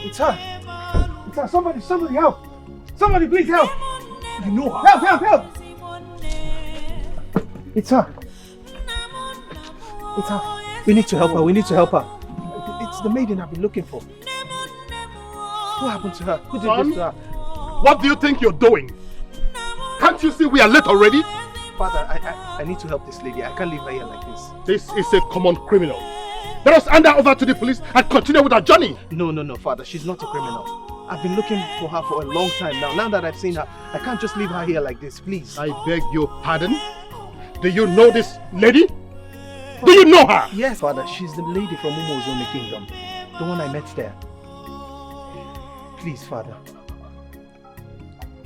It's her. It's her. Somebody help. Somebody please help. You know her. Help. It's her. It's her. We need to help her. It's the maiden I've been looking for. What happened to her? Who did this to her? What do you think you're doing? Can't you see we are late already? Father, I need to help this lady. I can't leave her here like this. This is a common criminal. Let us hand her over to the police and continue with our journey. No, Father. She's not a criminal. I've been looking for her for a long time now. Now that I've seen her, I can't just leave her here like this, please. I beg your pardon? Do you know this lady? Do you know her? Yes, Father. She's the lady from Umozone Kingdom. The one I met there. Please, Father.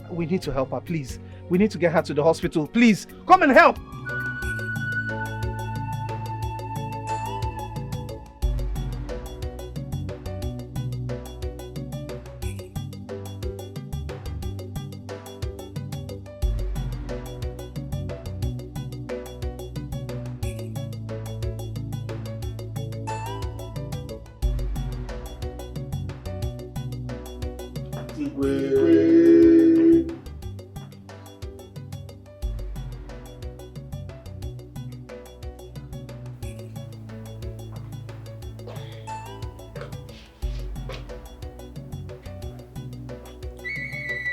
We need to help her, please. We need to get her to the hospital. Please, come and help!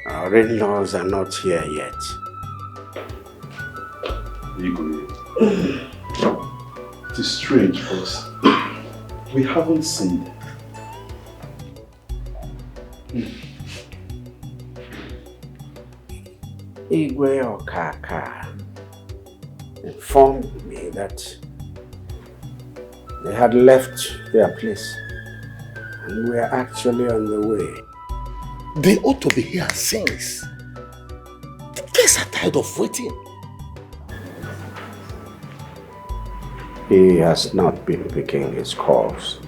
Our in-laws are not here yet. It is strange for us. We haven't seen them. Igwe Okaka informed me that they had left their place and were actually on the way. They ought to be here since. The guests are tired of waiting. He has not been picking his calls.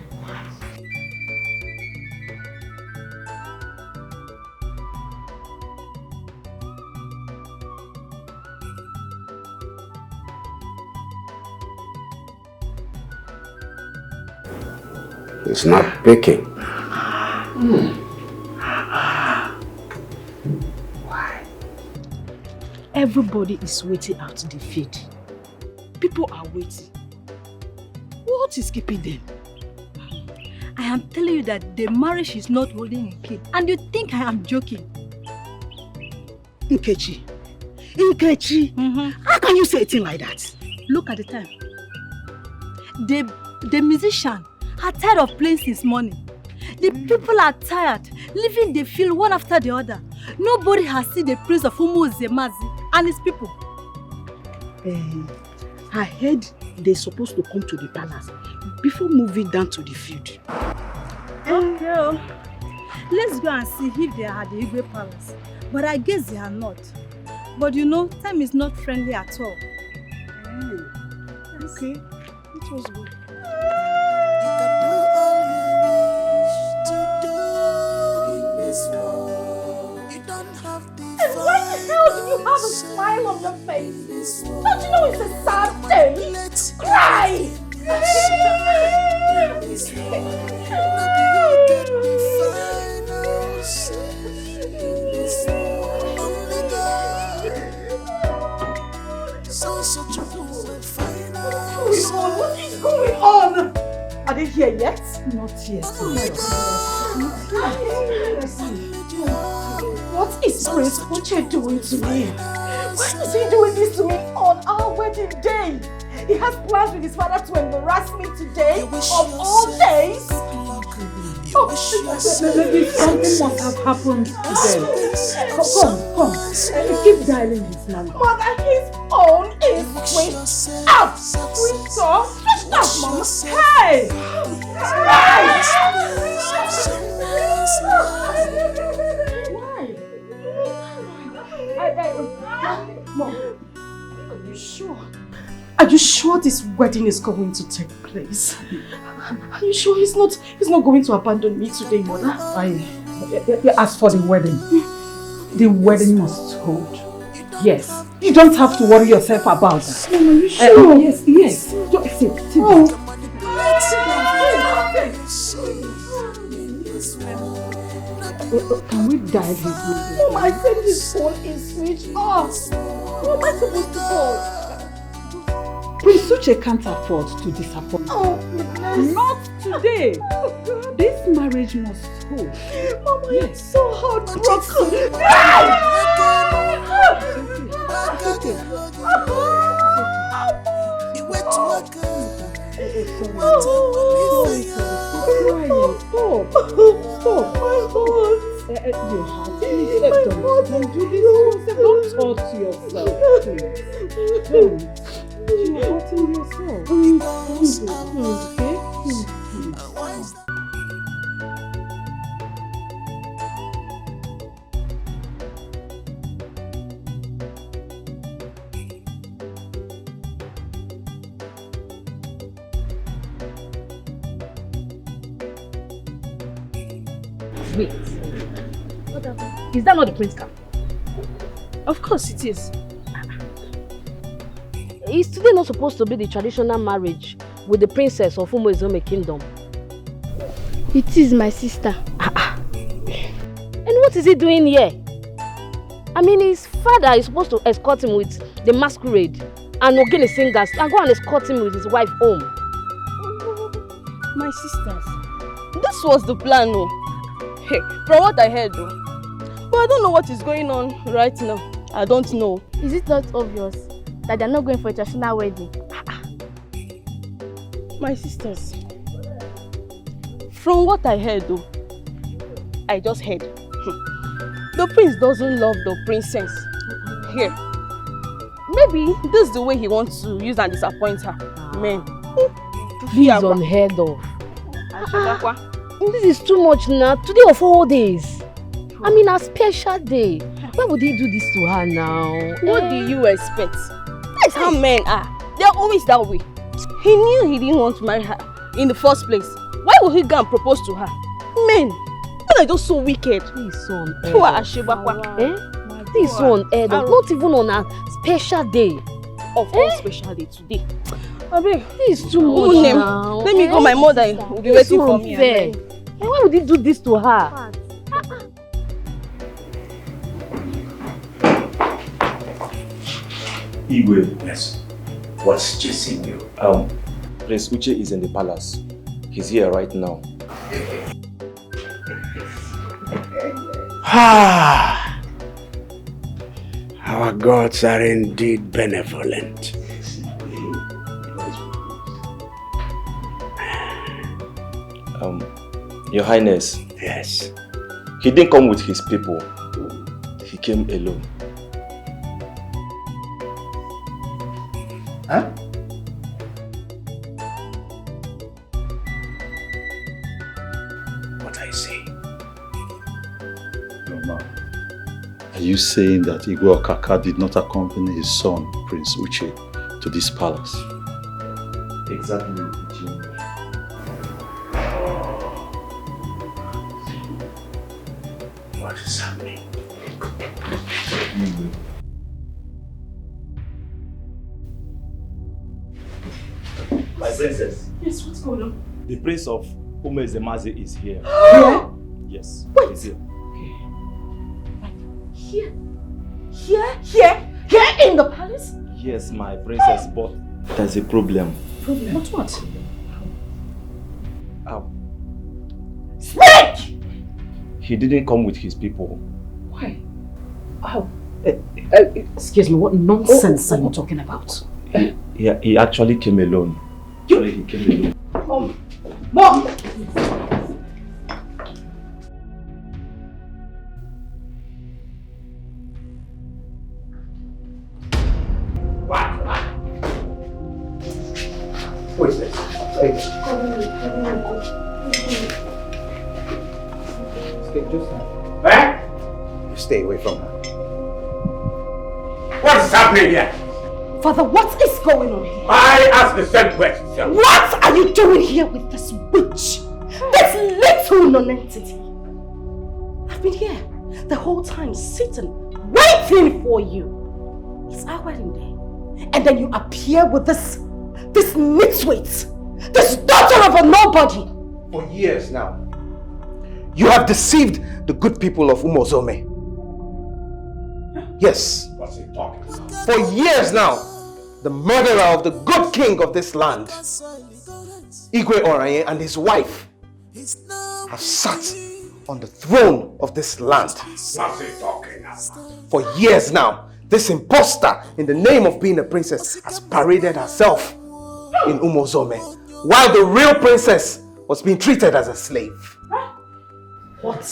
He's not picking. Everybody is waiting out the field. People are waiting. What is keeping them? I am telling you that the marriage is not holding in key. And you think I am joking? Nkechi. How can you say a thing like that? Look at the time. The musician are tired of playing since morning. The people are tired, leaving the field one after the other. Nobody has seen the prince of Umozemazi and his people. I heard they're supposed to come to the palace before moving down to the field. Okay, let's go and see if they are at the Igwe palace. But I guess they are not. But you know, time is not friendly at all. Okay, it was good. You can do all you wish to do in this world. You don't have the And why the hell do you have a smile on your face? Don't you know it's a sad day? Cry! What is going on? Are they here yet? Not yet. What is Prince Uche doing to me? Why is he doing this to me on our wedding day? He has plans with his father to embarrass me today, of all days. Maybe something must have happened to them. Come. Keep dialing his number. Mother, his phone is switched off. Switched off? Switched off, Mama. Hey! Mom, are you sure? Are you sure this wedding is going to take place? Are you sure he's not going to abandon me today, Mother? As for the wedding must hold. Yes. You don't have to worry yourself about that. Mom, are you sure? Yes. Just sit down. Can we dial his number? Mom, I said his phone is switched off. What am I supposed to call? Prince Uche can't afford to disappoint. Oh, goodness. Not today. This marriage must hold. Mama, you're so heartbroken. Stop. My heart. Your heart. Please, don't do this. Don't talk to yourself. Please. Don't. You're hurting yourself. Okay? Wait. What happened? Is that not the prince car? Of course it is. Is today not supposed to be the traditional marriage with the princess of Umezome kingdom? It is my sister. And what is he doing here? I mean, his father is supposed to escort him with the masquerade and Ogene singers and go and escort him with his wife home. My sisters, this was the plan, no? Hey, from what I heard, though. But I don't know what is going on right now. I don't know. Is it not obvious that they're not going for a traditional wedding? My sisters, from what I heard, though, I just heard. The prince doesn't love the princess. Here. Maybe this is the way he wants to use and disappoint her. Man. Please unheard of. This is too much now. Today of all days. I mean, a special day. Why would he do this to her now? What do you expect? That's how men are. They're always that way. He knew he didn't want to marry her in the first place. Why would he go and propose to her? Men are just so wicked. This is so unheard of. This is so unheard of. Not even on a special day. Of course, special day today. This is too much now. Let me go. My mother will be waiting for me. Why would he do this to her? Igwe. Yes. What's chasing you? Prince Uche is in the palace. He's here right now. Our gods are indeed benevolent. Your Highness. Yes. He didn't come with his people. He came alone. Huh? What I say? Are you saying that Igwe Okaka did not accompany his son, Prince Uche, to this palace? Exactly. What is happening? My princess. Yes, what's going on? The prince of Umezemazi is here. Here? Yes. Wait. He's here. Here in the palace? Yes, my princess, but there's a problem. Problem? What? Snake! He didn't come with his people. Why? Excuse me, what nonsense are you talking about? He actually came alone. He came alone. Mom! Who is this? You stay away from her. What is happening here? Father, what is going on here? I ask the same question. What are you doing here with this witch? This little non-entity? I've been here the whole time sitting, waiting for you. It's our wedding day. And then you appear with this nitwit, this daughter of a nobody. For years now, You have deceived the good people of Umozome. Yes. What's he talking about? For years now, the murderer of the good king of this land, Igwe Oraye, and his wife have sat on the throne of this land. What's he talking about? For years now, this imposter, in the name of being a princess, has paraded herself in Umozome, while the real princess was being treated as a slave. What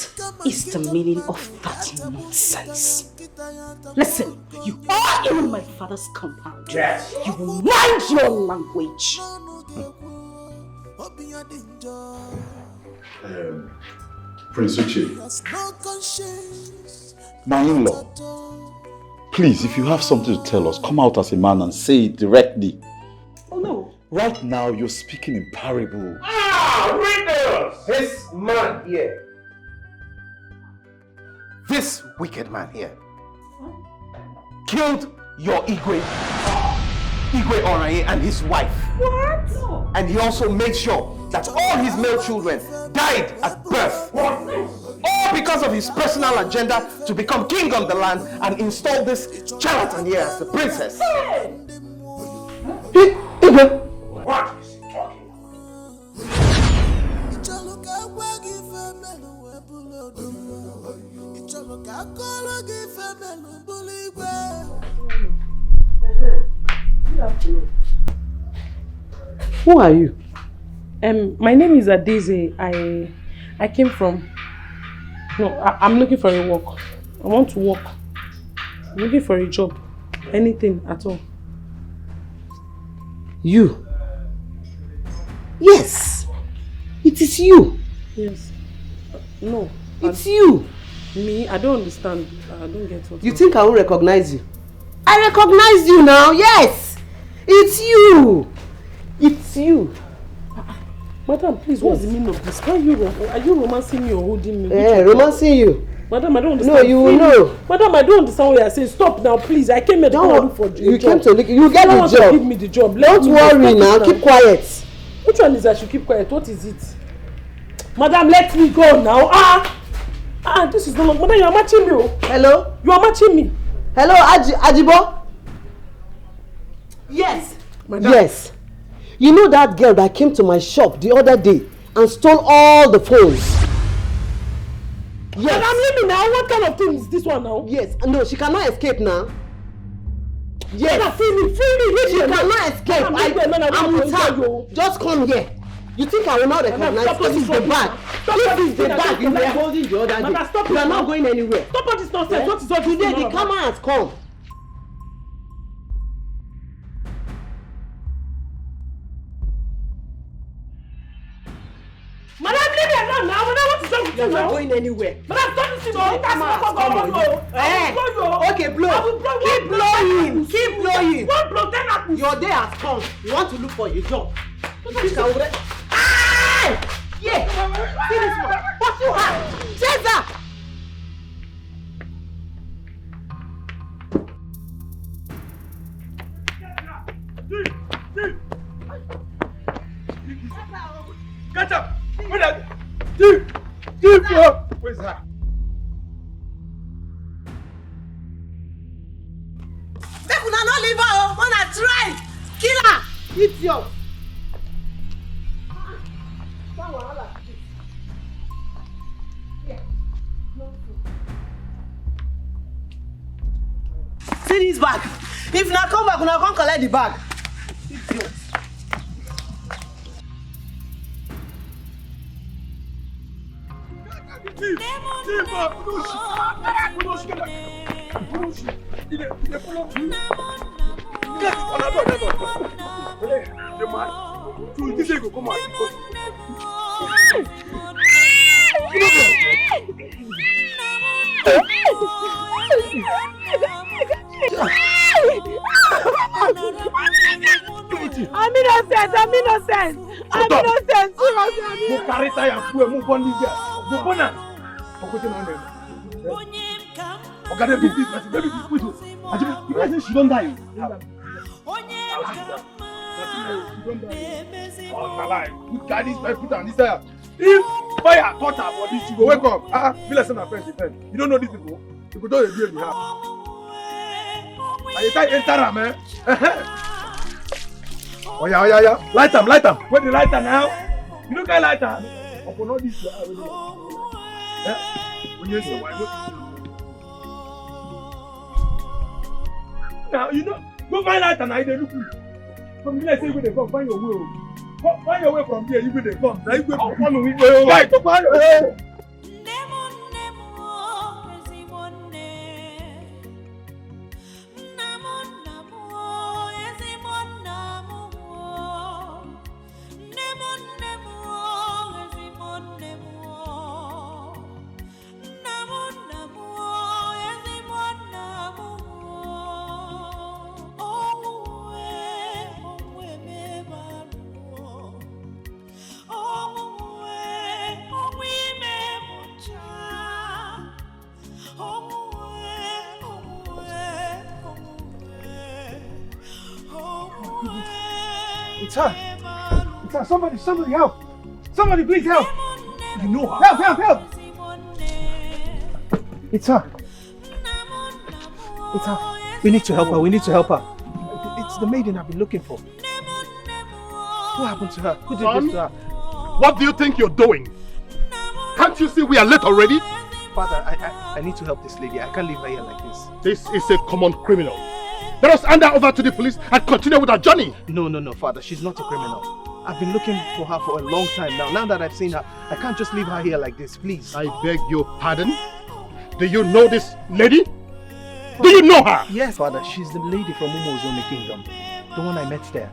is the meaning of that nonsense? Listen, you are in my father's compound. Yes. You will mind your language. Prince Uche, my in-law, please, if you have something to tell us, come out as a man and say it directly. Oh no. Right now, you're speaking in parable. Readers! This man here, this wicked man here, killed your Igwe Oraye and his wife. What? And he also made sure that all his male children died at birth. What? All because of his personal agenda to become king of the land and install this charlatan here as the princess. Igwe. What is he talking Who are you? My name is Adeze. I came from... No, I'm looking for a work. I want to work. I'm looking for a job. Anything at all. You? Yes. It is you. Yes. No. It's you. Me? I don't understand. I don't get what. You think I will recognize you? I recognize you now. Yes. It's you. It's you. Madam, please, what's the meaning of this? Are you romancing me or holding me? Yeah, romancing you. Madam, I don't understand. No, you will know. Madam, I don't understand what you are saying. Stop now, please. I came here to look for a job. You came to look. You get the job. Give me the job. Don't worry now. Keep quiet. Which one is I should keep quiet? What is it? Madam, let me go now. This is no long. Madam, you are matching me. Hello? You are matching me. Hello, Ajibo? Yes. Madam. Yes. You know that girl that came to my shop the other day and stole all the phones? Yes. Madam, leave me now. What kind of thing is this one now? Yes. No, she cannot escape now. Yes. Madam, free me. She cannot escape. I'm with her. Just come here. You think I will not recognize? This is the bag. This is the bag you were holding the other day. You are not going anywhere. Stop all this nonsense. What is all this? Today the camera has come. Madam, leave me alone now. Madam, what is wrong with you now? You're not going anywhere. Madam, stop this thing. Okay, blow. Keep blowing. Keep blowing. One blow, 10 apples. Your day has come. You want to look for your job. Yeah. See this one. What you have? Cesar. Get up! Where's that? Where's that? Make una no leave her. Wanna try. Kill her. Idiot. See this bag. If na come back, una come collect the bag. Idiot. I'm innocent. She don't die. Good guy, this put on this. If fire touch her body, she go wake up. Be like my friend, you don't know these people. You go do the deal you have. And you can't enter her, man. Oh yeah. Light them. Where the lighter now? You don't get lighter. I for not this. When you say why? Now you know. Go find lighter now. They look you. From here, say where they come. Find your way. Find your way from here. You go they come. Now you go follow me. Right, to find. It's her. Somebody help. Somebody please help. You know her. Help. It's her. We need to help her. It's the maiden I've been looking for. What happened to her? Who did this to her? What do you think you're doing? Can't you see we are late already? Father, I need to help this lady. I can't leave her here like this. This is a common criminal. Let us hand her over to the police and continue with our journey. No, Father. She's not a criminal. I've been looking for her for a long time now. Now that I've seen her, I can't just leave her here like this, please. I beg your pardon? Do you know this lady? Do you know her? Yes, Father. She's the lady from Umozome Kingdom. The one I met there.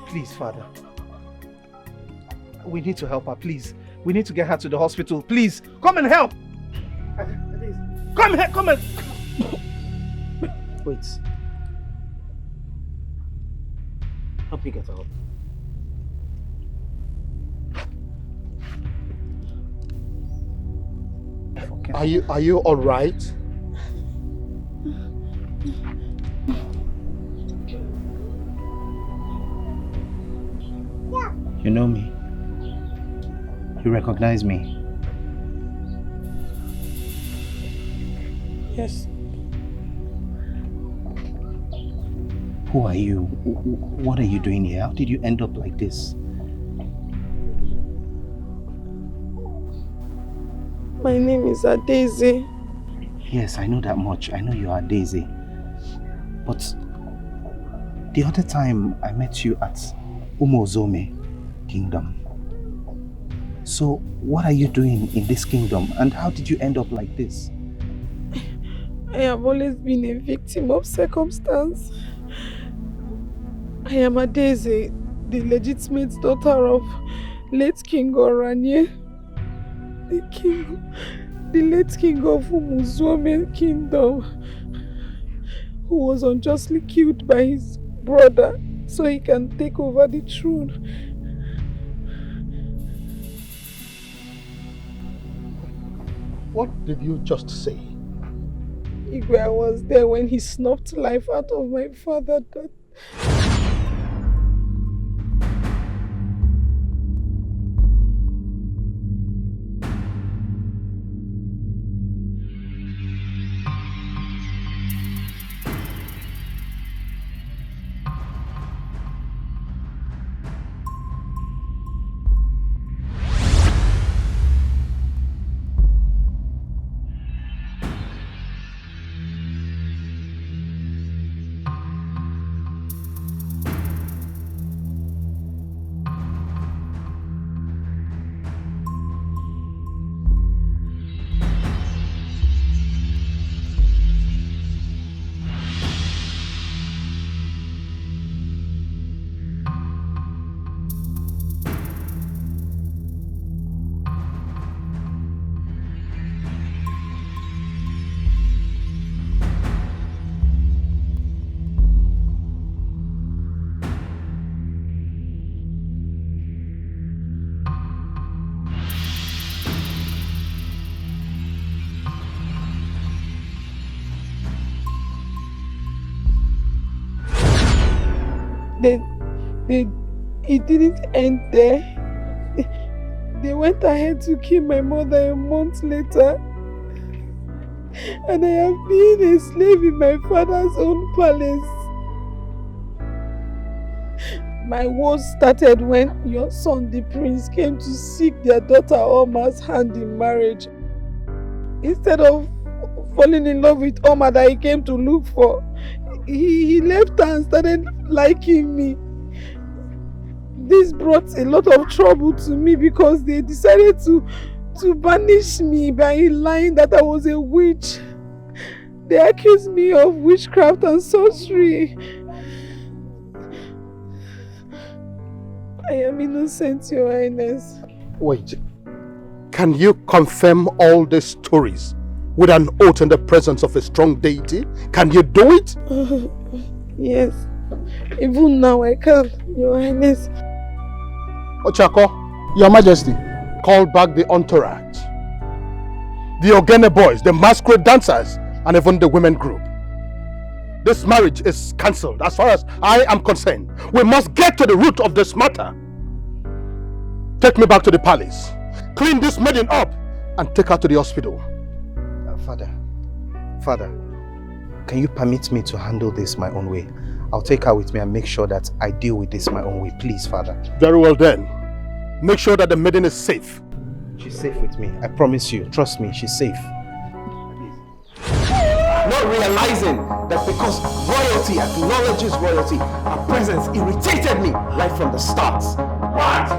Please, Father. We need to help her, please. We need to get her to the hospital. Please, come and help. Come and... Wait. Help me get out. Okay. Are you all right? You know me. You recognize me. Yes. Who are you? What are you doing here? How did you end up like this? My name is Daisy. Yes, I know that much. I know you are Daisy. But the other time I met you at Umozome Kingdom. So what are you doing in this kingdom and how did you end up like this? I have always been a victim of circumstance. I am Daisy, the legitimate daughter of late King Oranye, the late king of Umozome Kingdom, who was unjustly killed by his brother so he can take over the throne. What did you just say? Igwe was there when he snuffed life out of my father. It didn't end there. They went ahead to kill my mother a month later. And I have been a slave in my father's own palace. My woes started when your son, the prince, came to seek their daughter Oma's hand in marriage. Instead of falling in love with Oma that he came to look for, he left her and started liking me. This brought a lot of trouble to me because they decided to banish me by lying that I was a witch. They accused me of witchcraft and sorcery. I am innocent, Your Highness. Wait. Can you confirm all these stories with an oath in the presence of a strong deity? Can you do it? Yes. Even now I can, Your Highness. Ochako, Your Majesty, call back the entourage. The Ogene boys, the masquerade dancers, and even the women group. This marriage is cancelled as far as I am concerned. We must get to the root of this matter. Take me back to the palace. Clean this maiden up and take her to the hospital. Father, can you permit me to handle this my own way? I'll take her with me and make sure that I deal with this my own way. Please, Father. Very well then. Make sure that the maiden is safe. She's safe with me. I promise you. Trust me, she's safe. Not realizing that because royalty acknowledges royalty, her presence irritated me right from the start. What?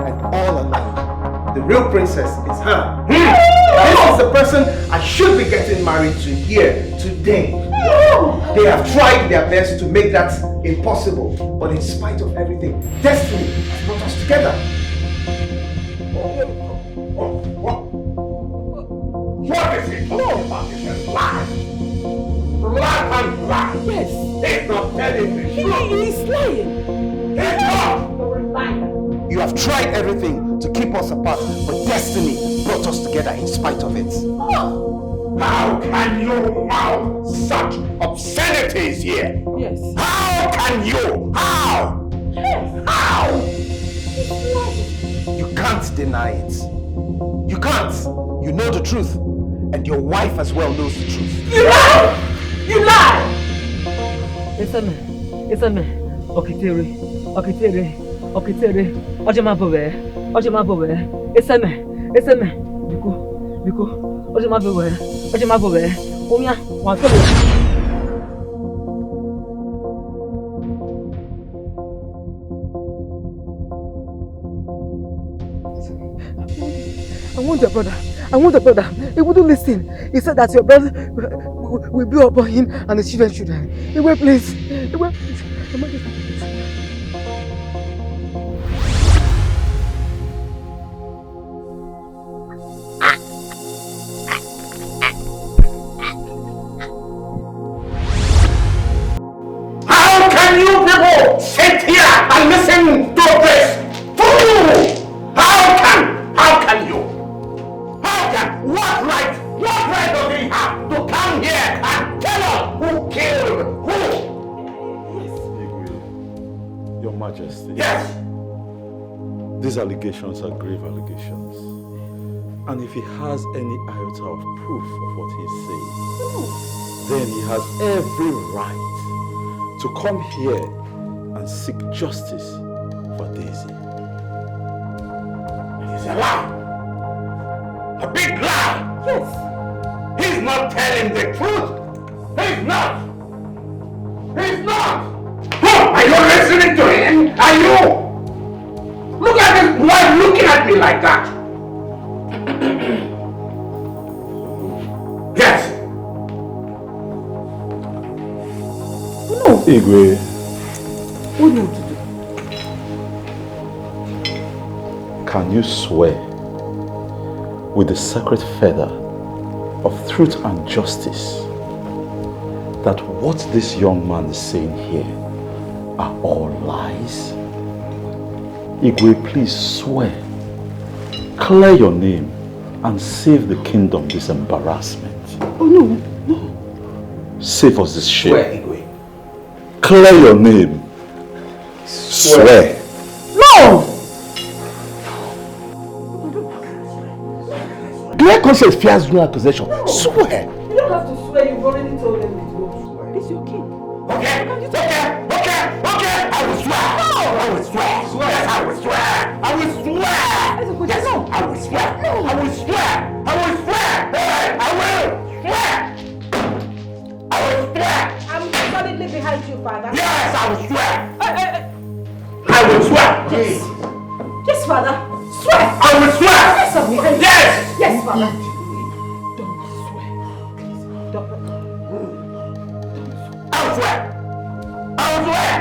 And all along, the real princess is her. This is the person I should be getting married to here today. They have tried their best to make that impossible, but in spite of everything, destiny has brought us together. What is he talking about? It's a lie. Lie and lie. Yes. He's not telling the truth. He's lying. He's not. You have tried everything to keep us apart, but destiny brought us together in spite of it. How can you mouth such obscenities here? Yes. How can you? How? Yes. How? You can't deny it. You can't. You know the truth. And your wife as well knows the truth. You lie! You lie! It's a me. Okitere. Ojemabowe. It's a me. Biko. Ojemabowe. Omia, I want the brother. He wouldn't listen. He said that your brother will be upon him and the children. He will please. How can you people sit here and listen to this? Fool! How can you? What right does he have to come here and tell us who killed who? Your Majesty. Yes. These allegations are grave allegations. And if he has any iota of proof of what he's saying, then he has every right to come here and seek justice for Daisy. It is a lie. A big lie! Yes! He's not telling the truth! He's not! He's not! Are you listening to him? Are you? Look at this boy looking at me like that! Yes! No! Igwe. What do you do? Can you swear with the sacred feather of truth and justice that what this young man is saying here are all lies? Igwe, please swear. Clear your name and save the kingdom this embarrassment. Oh no. Save us this shame. Swear, Igwe. Clear your name. Swear. No! conscience fears no accusation. No. Swear. You don't have to swear. You've already told them it's God. This is your king. Okay. I will swear. No. I will swear. Yes, I will swear. I will swear. Yes, I will swear. No. I will swear. I will swear. Hey, I will swear. I will swear. I'm solidly behind you, Father. Yes, I will swear. I will swear. Yes. Yes, Father. Swear. I will swear. Yes, I'm behind you. Yes. Yes, Father. I'll swear. I'll swear.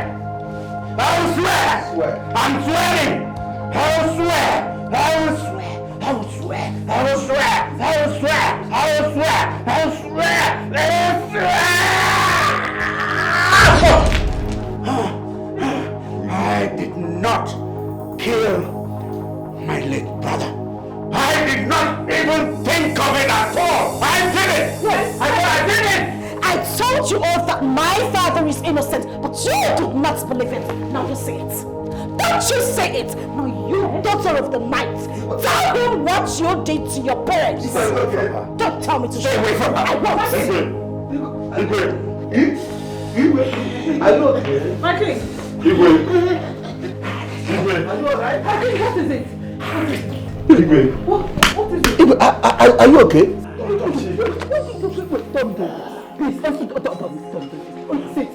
I'll swear. I'm swearing. I'll swear. I will swear. I will swear. I will swear. I will swear. I will swear. I will swear. I will swear. I did not kill my late brother. I did not even think of it at all. I did it. Yes. I did it. I told you all that my father is innocent, but you did not believe it. Now you say it. Don't you say it. Now you, daughter of the night, tell him what you did to your parents. Don't tell me to stay away from her. I won't. Are you okay? My king. Are you alright? My king, what is it? What is it? Are you okay? Don't do this. Please, don't. Sit.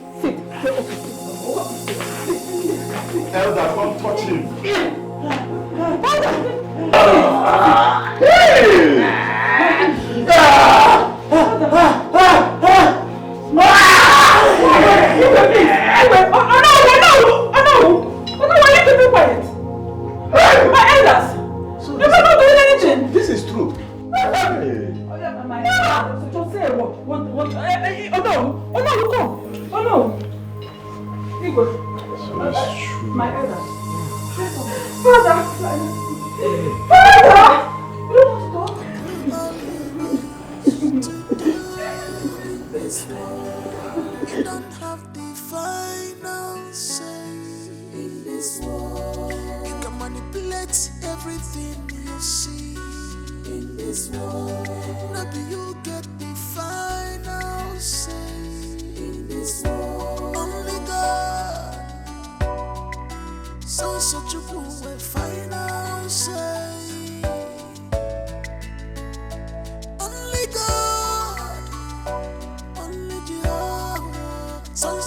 Elder, don't touch him. This is true. Just say what? Oh no, you come. Oh no. Igwe. My elders. Father! You don't want to You don't have the final say in this world. You can manipulate everything you see in this world. Maybe you get the final say in this world. Only God. So such a fool with final say. Only God. Only Jehovah. So